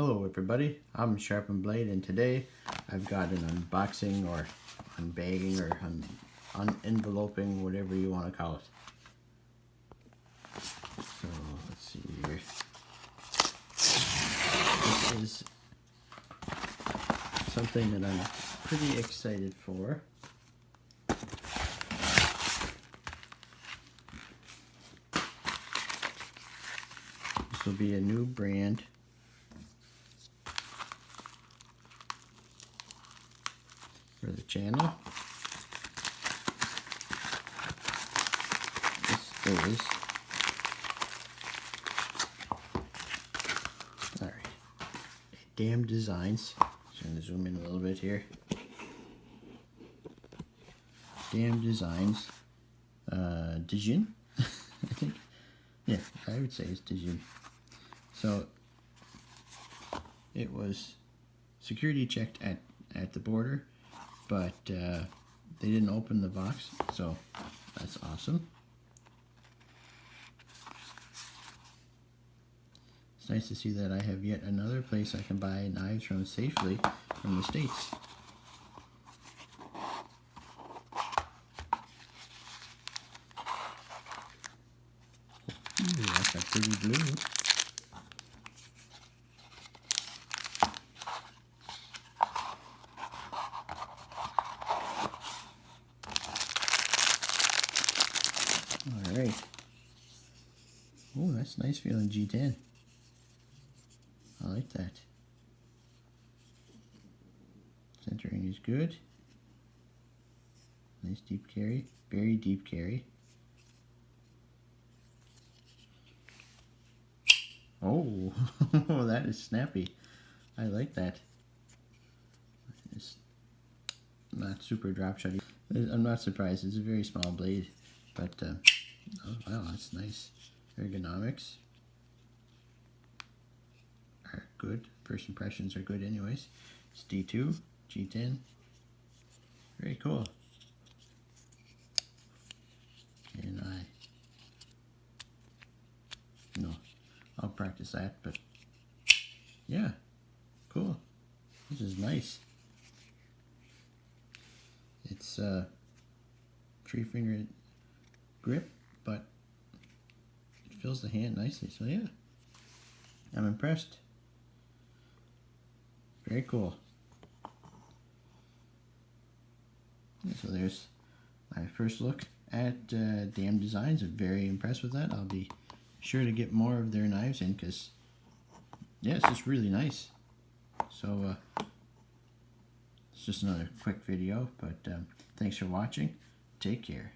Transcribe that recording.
Hello everybody, I'm Sharpened Blade, and today I've got an unboxing or unbagging or unenveloping, whatever you want to call it. So let's see here. This is something that I'm pretty excited for. This will be a new brand. For the channel. This is Damn Designs. So I'm going to zoom in a little bit here. Damn Designs Dijin, I think. Yeah, I would say it's Dijin. So it was security checked at the border, but they didn't open the box, so that's awesome. It's nice to see that I have yet another place I can buy knives from safely from the States. Ooh, that's a pretty blue. Alright. Oh, that's nice feeling G10. I like that. Centering is good. Nice deep carry. Very deep carry. Oh, that is snappy. I like that. It's not super drop shotty. I'm not surprised. It's a very small blade, but oh wow, that's nice. Ergonomics are good. First impressions are good anyways. It's D2, G10. Very cool. And I'll practice that, but yeah, cool. This is nice. It's 3-finger grip, but it fills the hand nicely, so yeah, I'm impressed. Very cool. Yeah, so there's my first look at Damn Designs. I'm very impressed with that. I'll be sure to get more of their knives in because, yeah, it's just really nice. So it's just another quick video, but thanks for watching. Take care.